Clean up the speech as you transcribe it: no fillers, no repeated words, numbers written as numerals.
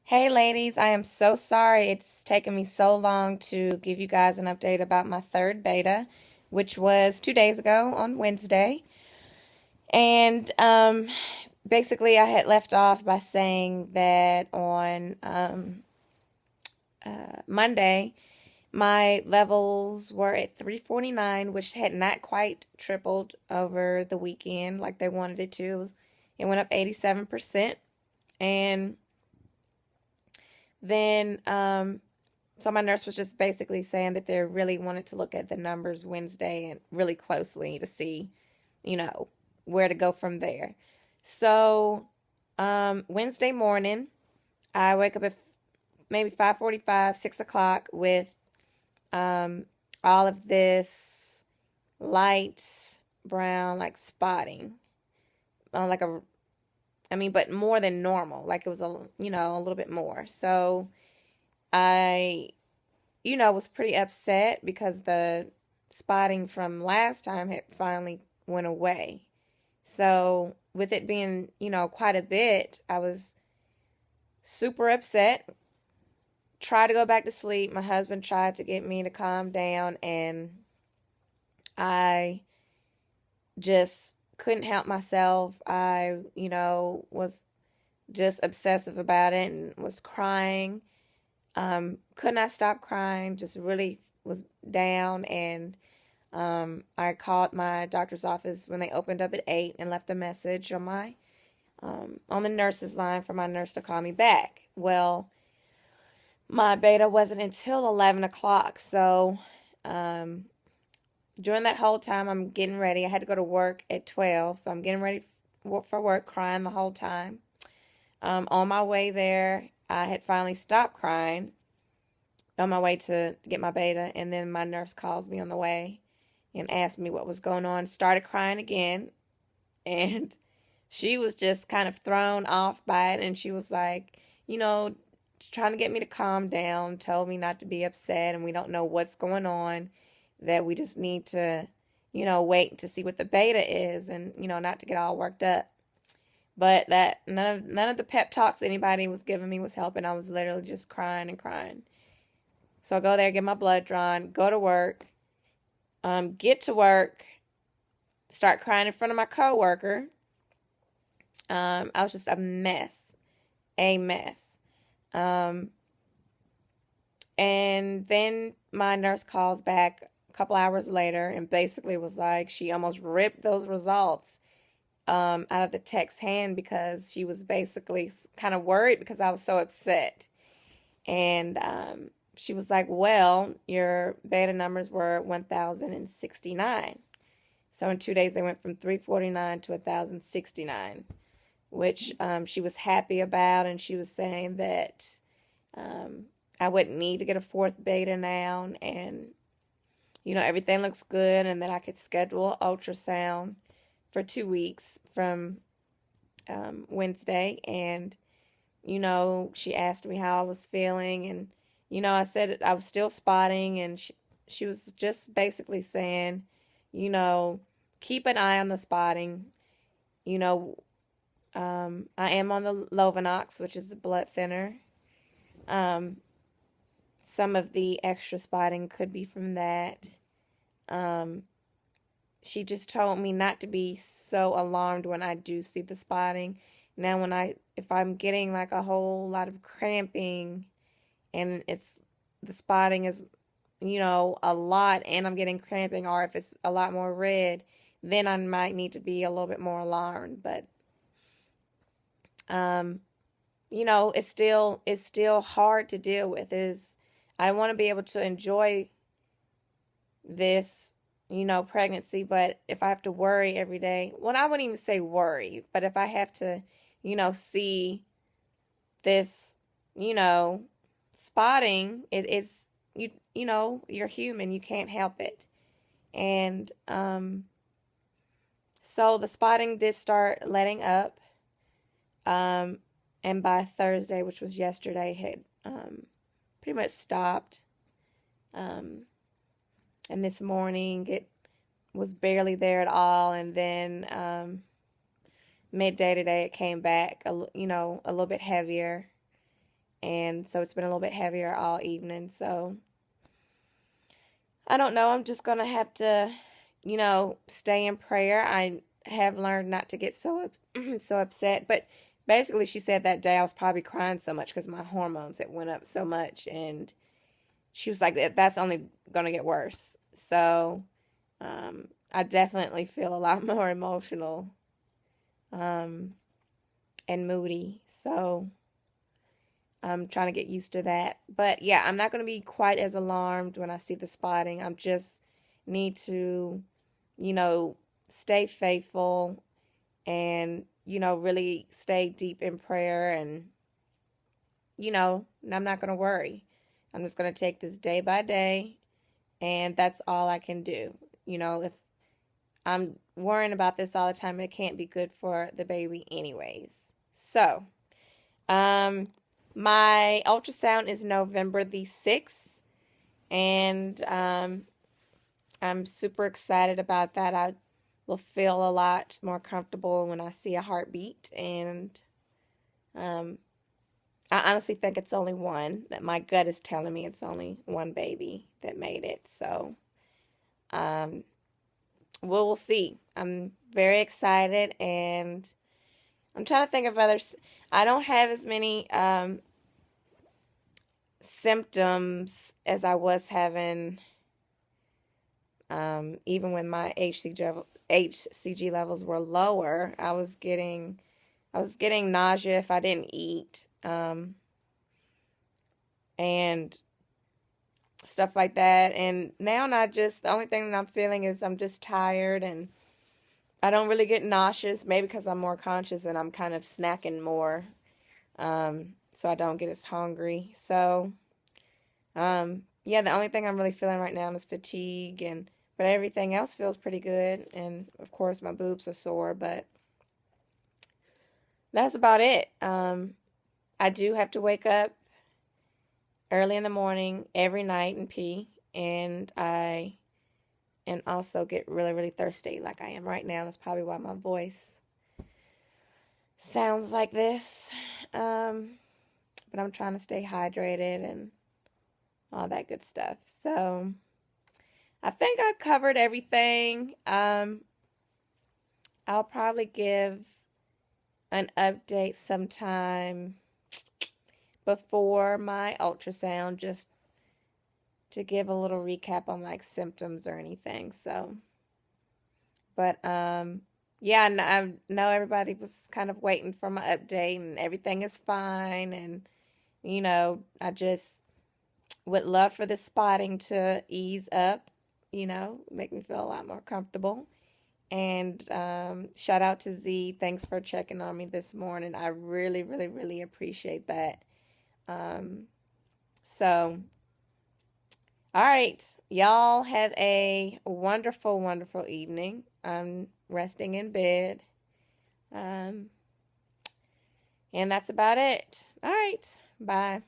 Hey ladies, I am so sorry it's taken me so long to give you guys an update about my third beta, which was 2 days ago on Wednesday. And basically, I had left off by saying that on Monday, my levels were at 349, which had not quite tripled over the weekend like they wanted it to. It went up 87%. And then, so my nurse was just basically saying that they really wanted to look at the numbers Wednesday and really closely to see, you know, where to go from there. So, Wednesday morning, I wake up at maybe 5:45, 6 o'clock with um, all of this light brown, like spotting, like but more than normal. Like it was a little bit more. So I, was pretty upset because the spotting from last time had finally went away. So with it being, quite a bit, I was super upset. Tried to go back to sleep. My husband tried to get me to calm down, and I just couldn't help myself. I, was just obsessive about it and was crying. Could not stop crying, just really was down. And I called my doctor's office when they opened up at 8 and left a message on on the nurse's line for my nurse to call me back. Well, my beta wasn't until 11 o'clock. So during that whole time, I'm getting ready. I had to go to work at 12, so I'm getting ready for work, crying the whole time. On my way there, I had finally stopped crying on my way to get my beta, and then my nurse calls me on the way and asked me what was going on. Started crying again, and she was just kind of thrown off by it, and she was like, trying to get me to calm down, told me not to be upset, and we don't know what's going on, that we just need to, wait to see what the beta is, and, not to get all worked up. But that none of the pep talks anybody was giving me was helping. I was literally just crying and crying. So I go there, get my blood drawn, go to work, get to work, start crying in front of my coworker. I was just a mess. Um, and then my nurse calls back a couple hours later and basically was like, she almost ripped those results out of the tech's hand because she was basically kind of worried because I was so upset. And she was like, well, your beta numbers were 1,069. So in 2 days, they went from 349 to 1,069, which she was happy about. And she was saying that I wouldn't need to get a fourth beta now. And, everything looks good. And that I could schedule ultrasound for 2 weeks from Wednesday. And, she asked me how I was feeling. And, I said I was still spotting. And she was just basically saying, keep an eye on the spotting. I am on the Lovenox, which is a blood thinner. Some of the extra spotting could be from that. She just told me not to be so alarmed when I do see the spotting. Now, if I'm getting like a whole lot of cramping and the spotting is, a lot and I'm getting cramping, or if it's a lot more red, then I might need to be a little bit more alarmed. But, it's still hard to deal with. I want to be able to enjoy this, pregnancy, but if I have to worry every day, well, I wouldn't even say worry, but if I have to, see this, spotting, it's, you're human, you can't help it. And, so the spotting did start letting up, and by Thursday, which was yesterday, had, pretty much stopped. And this morning it was barely there at all. And then midday today it came back, a little bit heavier. And so it's been a little bit heavier all evening. So I don't know. I'm just going to have to, stay in prayer. I have learned not to get so upset. But basically, she said that day I was probably crying so much because my hormones had went up so much. And she was like, that's only going to get worse. So I definitely feel a lot more emotional and moody. So I'm trying to get used to that. But yeah, I'm not going to be quite as alarmed when I see the spotting. I just need to, stay faithful and, really stay deep in prayer. And, I'm not going to worry. I'm just going to take this day by day. And that's all I can do. If I'm worrying about this all the time, it can't be good for the baby anyways. So, my ultrasound is November the 6th, and I'm super excited about that. I will feel a lot more comfortable when I see a heartbeat, and I honestly think it's only one. That my gut is telling me it's only one baby that made it. So, we'll see. I'm very excited, and I'm trying to think of others. I don't have as many symptoms as I was having even when my HCG levels were lower. I was getting nausea if I didn't eat, and stuff like that. And now the only thing that I'm feeling is I'm just tired, and I don't really get nauseous, maybe because I'm more conscious and I'm kind of snacking more, so I don't get as hungry. So, yeah, the only thing I'm really feeling right now is fatigue, but everything else feels pretty good. And of course, my boobs are sore, but that's about it. I do have to wake up early in the morning every night and pee, and also get really, really thirsty like I am right now. That's probably why my voice sounds like this. But I'm trying to stay hydrated and all that good stuff. So I think I covered everything. I'll probably give an update sometime before my ultrasound, just to give a little recap on like symptoms or anything. So, but yeah, I know everybody was kind of waiting for my update, and everything is fine. And I just would love for the spotting to ease up, make me feel a lot more comfortable. And shout out to Z. Thanks for checking on me this morning. I really, really, really appreciate that. So, all right. Y'all have a wonderful, wonderful evening. I'm resting in bed. And that's about it. All right. Bye.